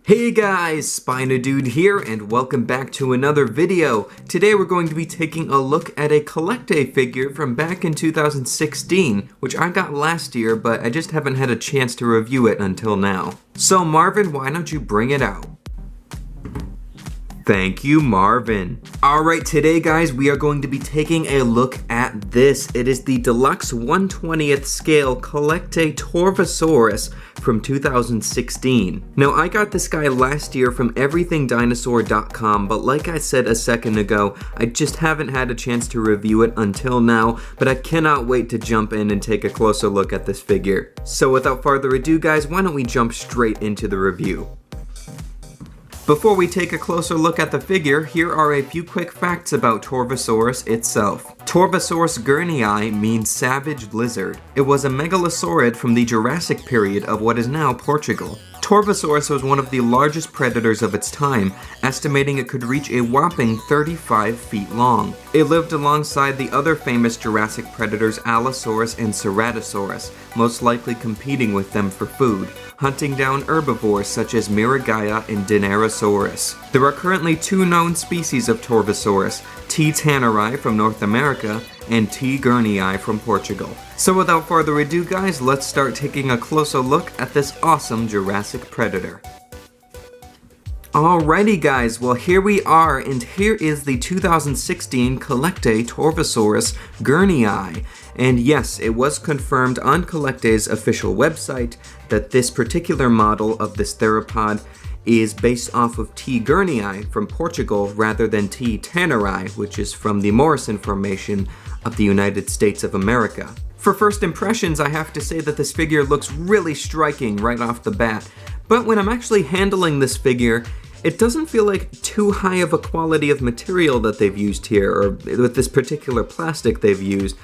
Hey guys, SpinoDude here and welcome back to another video. Today we're going to be taking a look at a CollectA figure from back in 2016, which I got last year, but I just haven't had a chance to review it until now. So Marvin, why don't you bring it out? Thank you, Marvin. Alright, today guys, we are going to be taking a look at this. It is the Deluxe 1/20th scale CollectA Torvosaurus from 2016. Now, I got this guy last year from everythingdinosaur.com, but like I said a second ago, I just haven't had a chance to review it until now, but I cannot wait to jump in and take a closer look at this figure. So without further ado, guys, why don't we jump straight into the review. Before we take a closer look at the figure, here are a few quick facts about Torvosaurus itself. Torvosaurus guernii means savage lizard. It was a megalosaurid from the Jurassic period of what is now Portugal. Torvosaurus was one of the largest predators of its time, estimating it could reach a whopping 35 feet long. It lived alongside the other famous Jurassic predators Allosaurus and Ceratosaurus, most likely competing with them for food, hunting down herbivores such as Miragaia and Dinosaurus. There are currently two known species of Torvosaurus, T. tanneri from North America and T. guernii from Portugal. So without further ado guys, let's start taking a closer look at this awesome Jurassic predator. Alrighty guys, well here we are, and here is the 2016 CollectA Torvosaurus guernii. And yes, it was confirmed on CollectA's official website that this particular model of this theropod is based off of T. guernii from Portugal rather than T. tanneri, which is from the Morrison Formation of the United States of America. For first impressions, I have to say that this figure looks really striking right off the bat, but when I'm actually handling this figure, it doesn't feel like too high of a quality of material that they've used here, or with this particular plastic they've used.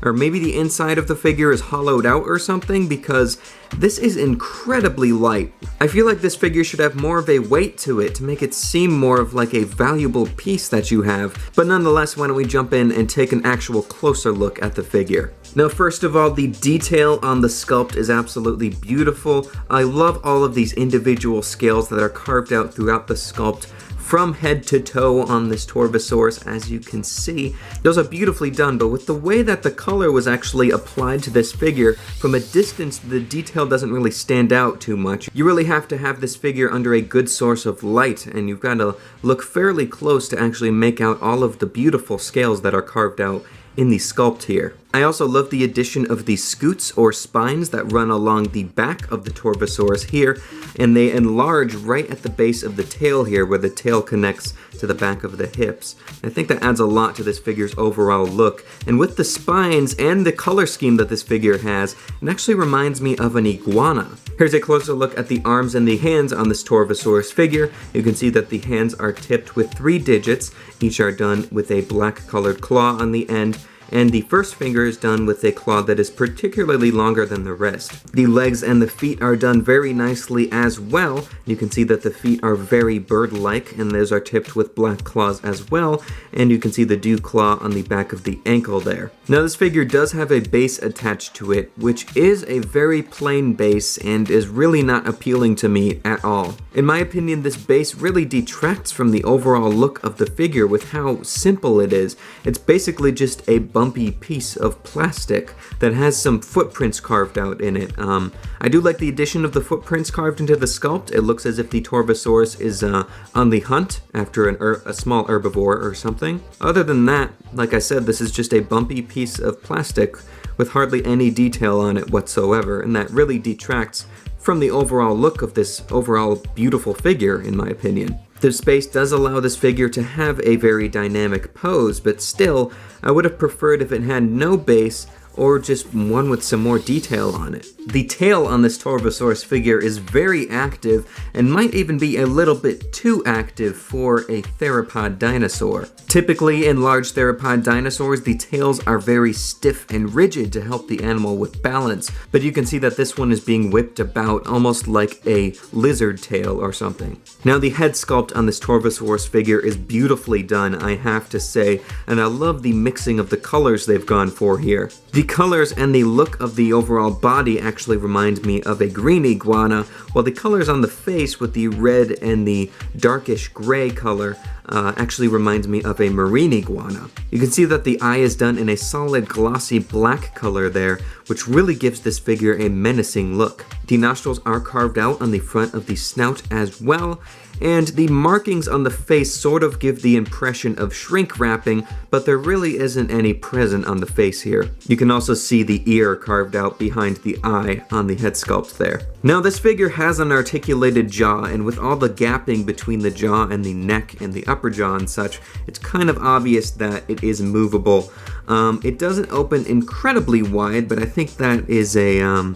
Or maybe the inside of the figure is hollowed out or something, because this is incredibly light. I feel like this figure should have more of a weight to it to make it seem more of like a valuable piece that you have. But nonetheless, why don't we jump in and take an actual closer look at the figure. Now, first of all, the detail on the sculpt is absolutely beautiful. I love all of these individual scales that are carved out throughout the sculpt from head to toe on this Torvosaurus, as you can see. Those are beautifully done, but with the way that the color was actually applied to this figure, from a distance the detail doesn't really stand out too much. You really have to have this figure under a good source of light, and you've got to look fairly close to actually make out all of the beautiful scales that are carved out in the sculpt here. I also love the addition of these scoots or spines that run along the back of the Torvosaurus here, and they enlarge right at the base of the tail here where the tail connects to the back of the hips. I think that adds a lot to this figure's overall look, and with the spines and the color scheme that this figure has, it actually reminds me of an iguana. Here's a closer look at the arms and the hands on this Torvosaurus figure. You can see that the hands are tipped with 3 digits, each are done with a black colored claw on the end, and the first finger is done with a claw that is particularly longer than the rest. The legs and the feet are done very nicely as well. You can see that the feet are very bird-like, and those are tipped with black claws as well, and you can see the dew claw on the back of the ankle there. Now this figure does have a base attached to it, which is a very plain base and is really not appealing to me at all. In my opinion, this base really detracts from the overall look of the figure with how simple it is. It's basically just a bumpy piece of plastic that has some footprints carved out in it. I do like the addition of the footprints carved into the sculpt. It looks as if the Torvosaurus is on the hunt after a small herbivore or something. Other than that, like I said, this is just a bumpy piece of plastic with hardly any detail on it whatsoever, and that really detracts from the overall look of this overall beautiful figure, in my opinion. The space does allow this figure to have a very dynamic pose, but still, I would have preferred if it had no base or just one with some more detail on it. The tail on this Torvosaurus figure is very active and might even be a little bit too active for a theropod dinosaur. Typically in large theropod dinosaurs, the tails are very stiff and rigid to help the animal with balance, but you can see that this one is being whipped about almost like a lizard tail or something. Now the head sculpt on this Torvosaurus figure is beautifully done, I have to say, and I love the mixing of the colors they've gone for here. The colors and the look of the overall body actually remind me of a green iguana, while the colors on the face with the red and the darkish gray color actually reminds me of a marine iguana. You can see that the eye is done in a solid glossy black color there, which really gives this figure a menacing look. The nostrils are carved out on the front of the snout as well, and the markings on the face sort of give the impression of shrink wrapping, but there really isn't any present on the face here. You can also see the ear carved out behind the eye on the head sculpt there. Now this figure has an articulated jaw, and with all the gapping between the jaw and the neck and the upper jaw and such, it's kind of obvious that it is movable. It doesn't open incredibly wide, but I think that is a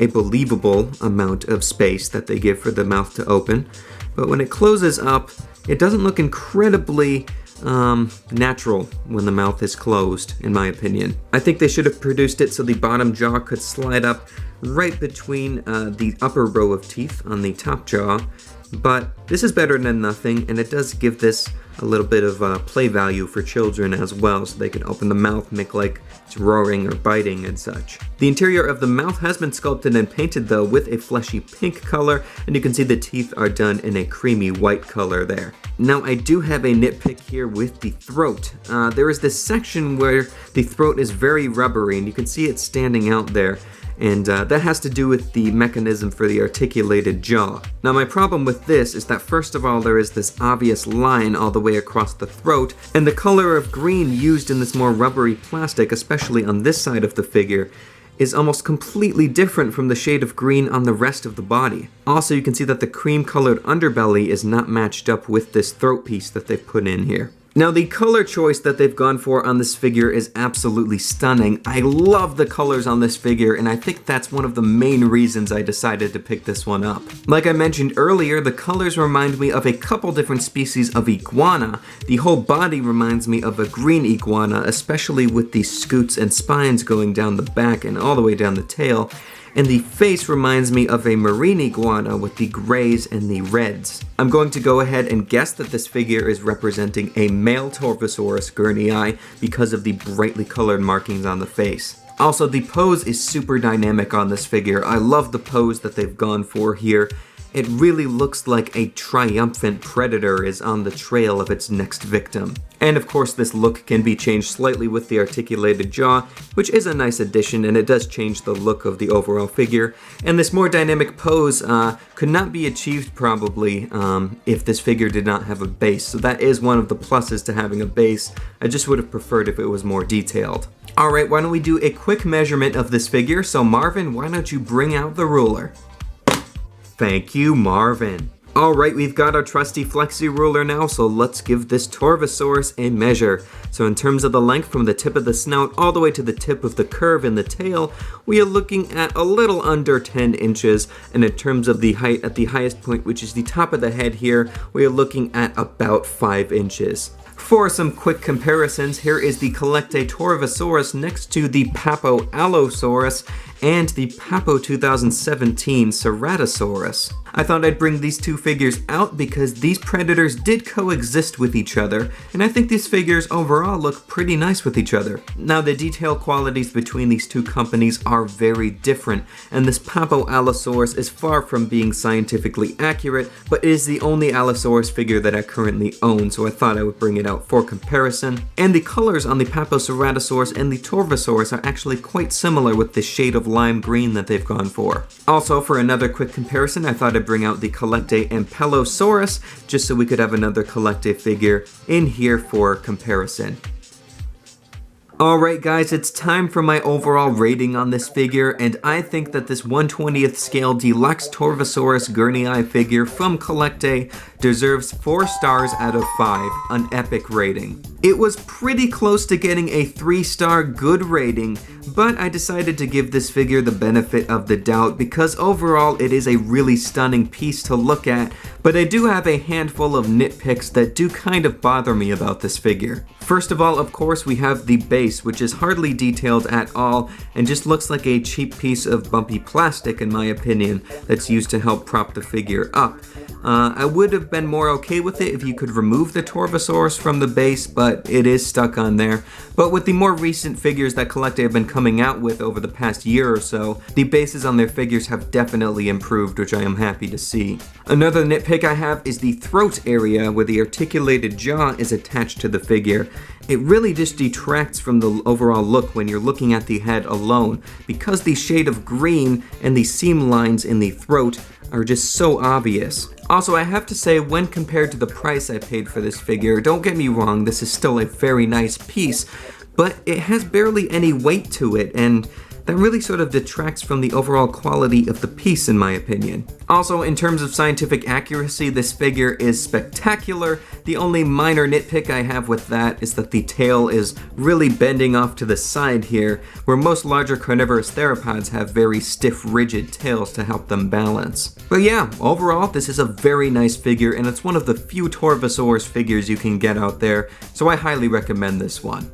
believable amount of space that they give for the mouth to open. But when it closes up, it doesn't look incredibly natural when the mouth is closed, in my opinion. I think they should have produced it so the bottom jaw could slide up right between the upper row of teeth on the top jaw. But this is better than nothing, and it does give this a little bit of play value for children as well, so they can open the mouth, make like it's roaring or biting and such. The interior of the mouth has been sculpted and painted though with a fleshy pink color, and you can see the teeth are done in a creamy white color there. Now I do have a nitpick here with the throat. There is this section where the throat is very rubbery, and you can see it standing out there. And that has to do with the mechanism for the articulated jaw. Now my problem with this is that first of all there is this obvious line all the way across the throat, and the color of green used in this more rubbery plastic, especially on this side of the figure, is almost completely different from the shade of green on the rest of the body. Also, you can see that the cream-colored underbelly is not matched up with this throat piece that they've put in here. Now, the color choice that they've gone for on this figure is absolutely stunning. I love the colors on this figure, and I think that's one of the main reasons I decided to pick this one up. Like I mentioned earlier, the colors remind me of a couple different species of iguana. The whole body reminds me of a green iguana, especially with the scoots and spines going down the back and all the way down the tail. And the face reminds me of a marine iguana with the grays and the reds. I'm going to go ahead and guess that this figure is representing a male Torvosaurus gurnii because of the brightly colored markings on the face. Also, the pose is super dynamic on this figure. I love the pose that they've gone for here. It really looks like a triumphant predator is on the trail of its next victim. And of course this look can be changed slightly with the articulated jaw, which is a nice addition, and it does change the look of the overall figure. And this more dynamic pose could not be achieved probably if this figure did not have a base. So that is one of the pluses to having a base. I just would have preferred if it was more detailed. Alright, why don't we do a quick measurement of this figure? So Marvin, why don't you bring out the ruler? Thank you, Marvin. Alright, we've got our trusty flexi ruler now, so let's give this Torvosaurus a measure. So in terms of the length from the tip of the snout all the way to the tip of the curve in the tail, we are looking at a little under 10 inches. And in terms of the height at the highest point, which is the top of the head here, we are looking at about 5 inches. For some quick comparisons, here is the CollectA Torvosaurus next to the Papo-Allosaurus and the Papo 2017 Ceratosaurus. I thought I'd bring these two figures out because these predators did coexist with each other, and I think these figures overall look pretty nice with each other. Now, the detail qualities between these two companies are very different, and this Papo-Allosaurus is far from being scientifically accurate, but it is the only Allosaurus figure that I currently own, so I thought I would bring it out for comparison. And the colors on the Papo-Ceratosaurus and the Torvosaurus are actually quite similar with the shade of lime green that they've gone for. Also, for another quick comparison, I thought I'd bring out the CollectA Ankylosaurus just so we could have another CollectA figure in here for comparison. Alright guys, it's time for my overall rating on this figure, and I think that this 1/20th scale Deluxe Torvosaurus gurnii figure from CollectA deserves 4 stars out of 5, an epic rating. It was pretty close to getting a 3-star good rating, but I decided to give this figure the benefit of the doubt because overall it is a really stunning piece to look at, but I do have a handful of nitpicks that do kind of bother me about this figure. First of all, of course, we have the base. base, which is hardly detailed at all and just looks like a cheap piece of bumpy plastic in my opinion that's used to help prop the figure up. I would have been more okay with it if you could remove the Torvosaurus from the base, but it is stuck on there. But with the more recent figures that CollectA have been coming out with over the past year or so, the bases on their figures have definitely improved, which I am happy to see. Another nitpick I have is the throat area where the articulated jaw is attached to the figure. It really just detracts from the overall look when you're looking at the head alone, because the shade of green and the seam lines in the throat are just so obvious. Also, I have to say, when compared to the price I paid for this figure, don't get me wrong, this is still a very nice piece, but it has barely any weight to it, and that really sort of detracts from the overall quality of the piece in my opinion. Also, in terms of scientific accuracy, this figure is spectacular. The only minor nitpick I have with that is that the tail is really bending off to the side here, where most larger carnivorous theropods have very stiff, rigid tails to help them balance. But yeah, overall, this is a very nice figure, and it's one of the few Torvosaurus figures you can get out there, so I highly recommend this one.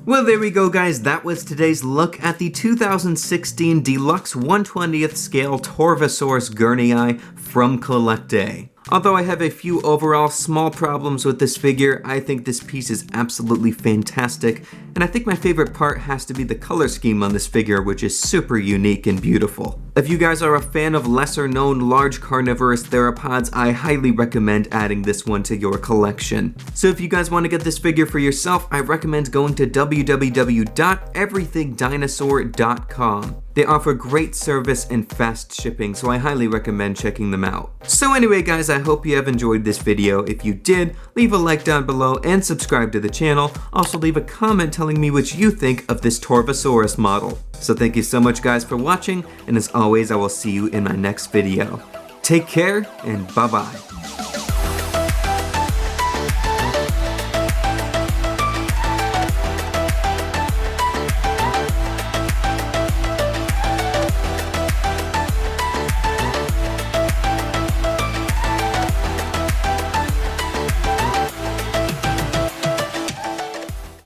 Well, there we go, guys. That was today's look at the 2016 Deluxe 1/20th scale Torvosaurus gurnii from CollectA. Although I have a few overall small problems with this figure, I think this piece is absolutely fantastic, and I think my favorite part has to be the color scheme on this figure, which is super unique and beautiful. If you guys are a fan of lesser known large carnivorous theropods, I highly recommend adding this one to your collection. So if you guys want to get this figure for yourself, I recommend going to www.everythingdinosaur.com. They offer great service and fast shipping, so I highly recommend checking them out. So anyway, guys, I hope you have enjoyed this video. If you did, leave a like down below and subscribe to the channel. Also leave a comment telling me what you think of this Torvosaurus model. So thank you so much, guys, for watching, and as always, I will see you in my next video. Take care, and bye-bye.